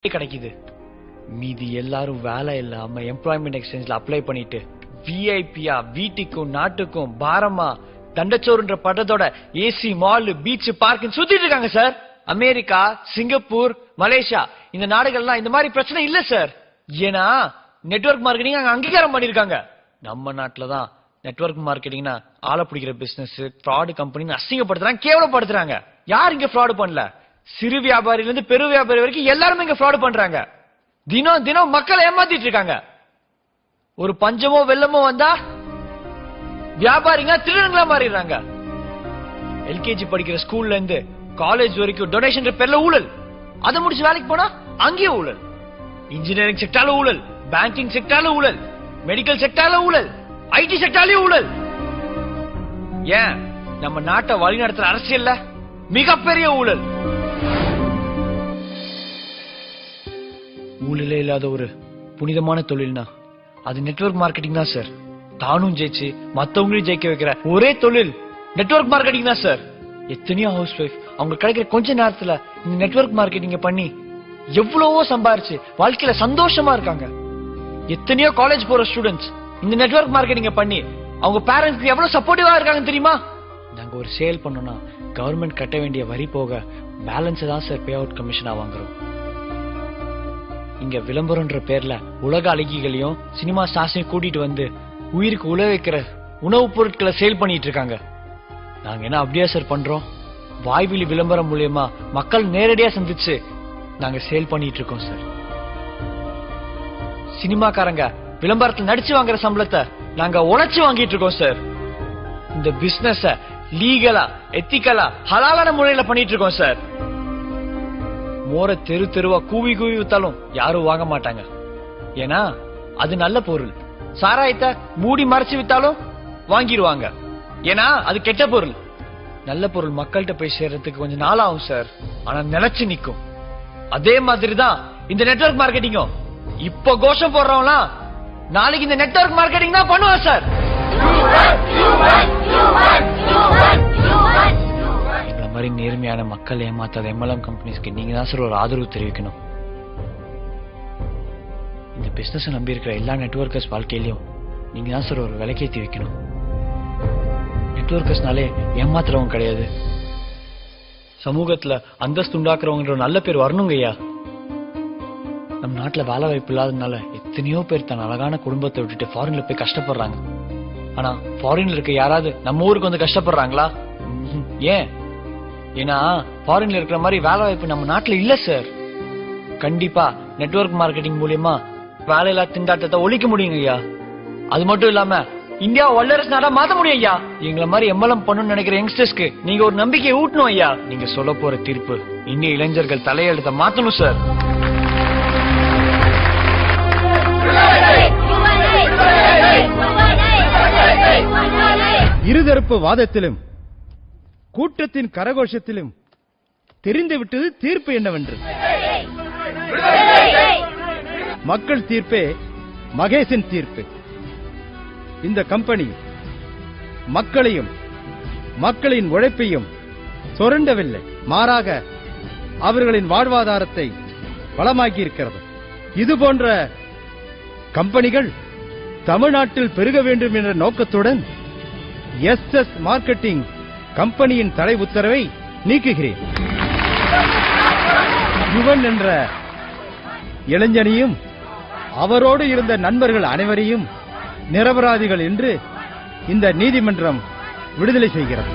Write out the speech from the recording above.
கிடைக்குது. மீதி எல்லாரும் வேலை இல்லாம எம்ப்ளாய்மெண்ட் எக்ஸ்சேஞ்ச்ல அப்ளை பண்ணிட்டு விஐபியா வீட்டுக்கும் நாட்டுக்கும் பாரமா தண்டச்சோறுன்ற படத்தோட ஏசி மால் பீச் பார்க் சுத்திட்டு இருக்காங்க சார். அமெரிக்கா, சிங்கப்பூர், மலேசியா இந்த நாடுகள்லாம் இந்த மாதிரி பிரச்சனை இல்ல சார். ஏன்னா நெட்வொர்க் மார்க்கெட்டிங் அங்க அங்கீகாரம் பண்ணிருக்காங்க. நம்ம நாட்டுலதான் நெட்வொர்க் மார்க்கெட்டிங்னா ஆளை பிடிக்கிற பிசினஸ், ஃப்ராடு கம்பெனி அசிங்கப்படுத்துறாங்க, கேவலப்படுத்துறாங்க. யார் இங்க ஃப்ராடு பண்ணல? சிறு வியாபாரில இருந்து பெரு வியாபாரி வரைக்கும் எல்லாருமே இங்க ஃப்ராட் பண்றாங்க. தினம் தினம் மக்களை ஏமாத்திட்டு இருக்காங்க. ஒரு பஞ்சமோ வெள்ளமோ வந்தா வியாபாரிங்க திருடங்களா மாறிடுறாங்க. எல்கேஜி படிக்கிற ஸ்கூல்ல இருந்து காலேஜ் வரைக்கும் டொனேஷன் பேர்ல ஊழல். அதை முடிச்சு வேலைக்கு போனா அங்கேயும் ஊழல். இன்ஜினியரிங் செக்டார்ல ஊழல், பேங்கிங் செக்டார்ல ஊழல், மெடிக்கல் செக்டார்ல ஊழல், ஐடி செக்டார்லயும் ஊழல். ஏன் நம்ம நாட்டை வழி நடத்துற அரசியல்ல மிகப்பெரிய ஊழல். ஊழலே இல்லாத ஒரு புனிதமான தொழில்னா அது நெட்வொர்க் மார்க்கெட்டிங் தான் சார். தானும் ஜெயிச்சு மத்தவங்களையும் ஜெயிக்க வைக்கிற ஒரே தொழில் நெட்வொர்க் மார்க்கெட்டிங் தான் சார். எத்தனையோ ஹவுஸ் ஒய்ஃப் அவங்க கிடைக்கிற கொஞ்ச நேரத்துல இந்த நெட்வொர்க் மார்க்கெட்டிங் பண்ணி எவ்வளவோ சம்பாரிச்சு வாழ்க்கையில சந்தோஷமா இருக்காங்க. எத்தனையோ காலேஜ் போற ஸ்டூடெண்ட்ஸ் இந்த நெட்வொர்க் மார்க்கெட்டிங் பண்ணி அவங்க பேரண்ட்ஸ்க்கு எவ்வளவு சப்போர்ட்டிவா இருக்காங்க தெரியுமா? நாங்க ஒரு சேல் பண்ணோம்னா கவர்மெண்ட் கட்ட வேண்டிய வரி போக பேலன்ஸ் தான் சார் பே அவுட் கமிஷனா வாங்குறோம். இங்க விளம்பரம்ன்ற பேர்ல உலக அழகிகளையும் சினிமா ஸ்டார்ஸையும் கூட்டிட்டு வந்து உயிருக்கு உழ வைக்கிற உணவுப் பொருட்களை சேல் பண்ணிட்டு இருக்காங்க. நாங்க என்ன அப்படியே சார் பண்றோம்? வாய்வெளி விளம்பரம் மூலியமா மக்கள் நேரடியா சந்திச்சு நாங்க சேல் பண்ணிட்டு இருக்கோம் சார். சினிமாக்காரங்க விளம்பரத்தில் நடிச்சு வாங்குற சம்பளத்தை நாங்க உழைச்சு வாங்கிட்டு இருக்கோம் சார். இந்த பிசினஸ் லீகலா, எத்திக்கலா, ஹலாலான முறையில பண்ணிட்டு இருக்கோம் சார். மோர தெரு தெருவா கூவி கூவி வித்தாலும் யாரும் வாங்க மாட்டாங்க. ஏன்னா அது நல்ல பொருள். சாராயத்தை மூடி மறைச்சு வித்தாலும் வாங்கிடுவாங்க. ஏன்னா அது கெட்ட பொருள். நல்ல பொருள் மக்கள்கிட்ட போய் சேர்றதுக்கு கொஞ்சம் நாள் ஆகும் சார். ஆனா நிலைச்சு நிக்கும். அதே மாதிரிதான் இந்த நெட்வொர்க் மார்க்கெட்டிங்கும். இப்ப கோஷம் போடுறவங்களாம் நாளைக்கு இந்த நெட்வொர்க் மார்க்கெட்டிங் தான் பண்ணுவாங்க சார். இந்த மாதிரி நேர்மையான மக்கள் ஏமாத்தாத எம்எல்எம் கம்பெனிஸ்க்கு நீங்க தான் சார் ஒரு ஆதரவு தெரிவிக்கணும். இந்த பிசினஸ் நம்பி இருக்கிற எல்லா நெட்வொர்க்கர்ஸ் வாழ்க்கையிலும் நீங்க தான் சார் ஒரு விலைக்கேற்றி வைக்கணும். நெட்வொர்க்கர்ஸ்னாலே ஏமாத்துறவங்க கிடையாது, சமூகத்துல அந்தஸ்து உண்டாக்குறவங்க நல்ல பேர் வரணுங்க ஐயா. நம்ம நாட்டுல வேலை வாய்ப்பு இல்லாததுனால எத்தனையோ பேர் தன் அழகான குடும்பத்தை விட்டுட்டு ஃபாரின்ல போய் கஷ்டப்படுறாங்க. ஆனா ஃபாரின்ல இருக்க யாராவது நம்ம ஊருக்கு வந்து கஷ்டப்படுறாங்களா? ஏன்? ஏன்னா ஃபாரின்ல இருக்கிற மாதிரி வேலை வாய்ப்பு நம்ம நாட்டுல இல்ல சார். கண்டிப்பா நெட்வொர்க் மார்க்கெட்டிங் மூலியமா வேலையில்லா திண்டாட்டத்தை ஒழிக்க முடியுங்க ஐயா. அது மட்டும் இல்லாம இந்தியா வல்லரசு நாடா மாத்த முடியும் ஐயா. எங்களை மாதிரி எம்எல்எம் பண்ணணும்னு நினைக்கிற யங்ஸ்டர்ஸ்க்கு நீங்க ஒரு நம்பிக்கையை ஊட்டணும் ஐயா. நீங்க சொல்ல போற தீர்ப்பு இந்திய இளைஞர்கள் தலையெழுத்த மாத்தணும் சார். இருதரப்பு வாதத்திலும் கூட்டத்தின் கரகோஷத்திலும் தெரிந்துவிட்டது தீர்ப்பு என்னவென்று. மக்கள் தீர்ப்பே மகேஷின் தீர்ப்பு. இந்த கம்பெனி மக்களையும் மக்களின் உழைப்பையும் சுரண்டவில்லை, மாறாக அவர்களின் வாழ்வாதாரத்தை வளமாக்கி இருக்கிறது. இதுபோன்ற கம்பெனிகள் தமிழ்நாட்டில் பெருக வேண்டும் என்ற நோக்கத்துடன் எஸ்எஸ் மார்க்கெட்டிங் கம்பெனியின் தடை உத்தரவை நீக்குகிறேன். யுவன் என்ற இளைஞனையும் அவரோடு இருந்த நண்பர்கள் அனைவரையும் நிரபராதிகள் என்று இந்த நீதிமன்றம் விடுதலை செய்கிறது.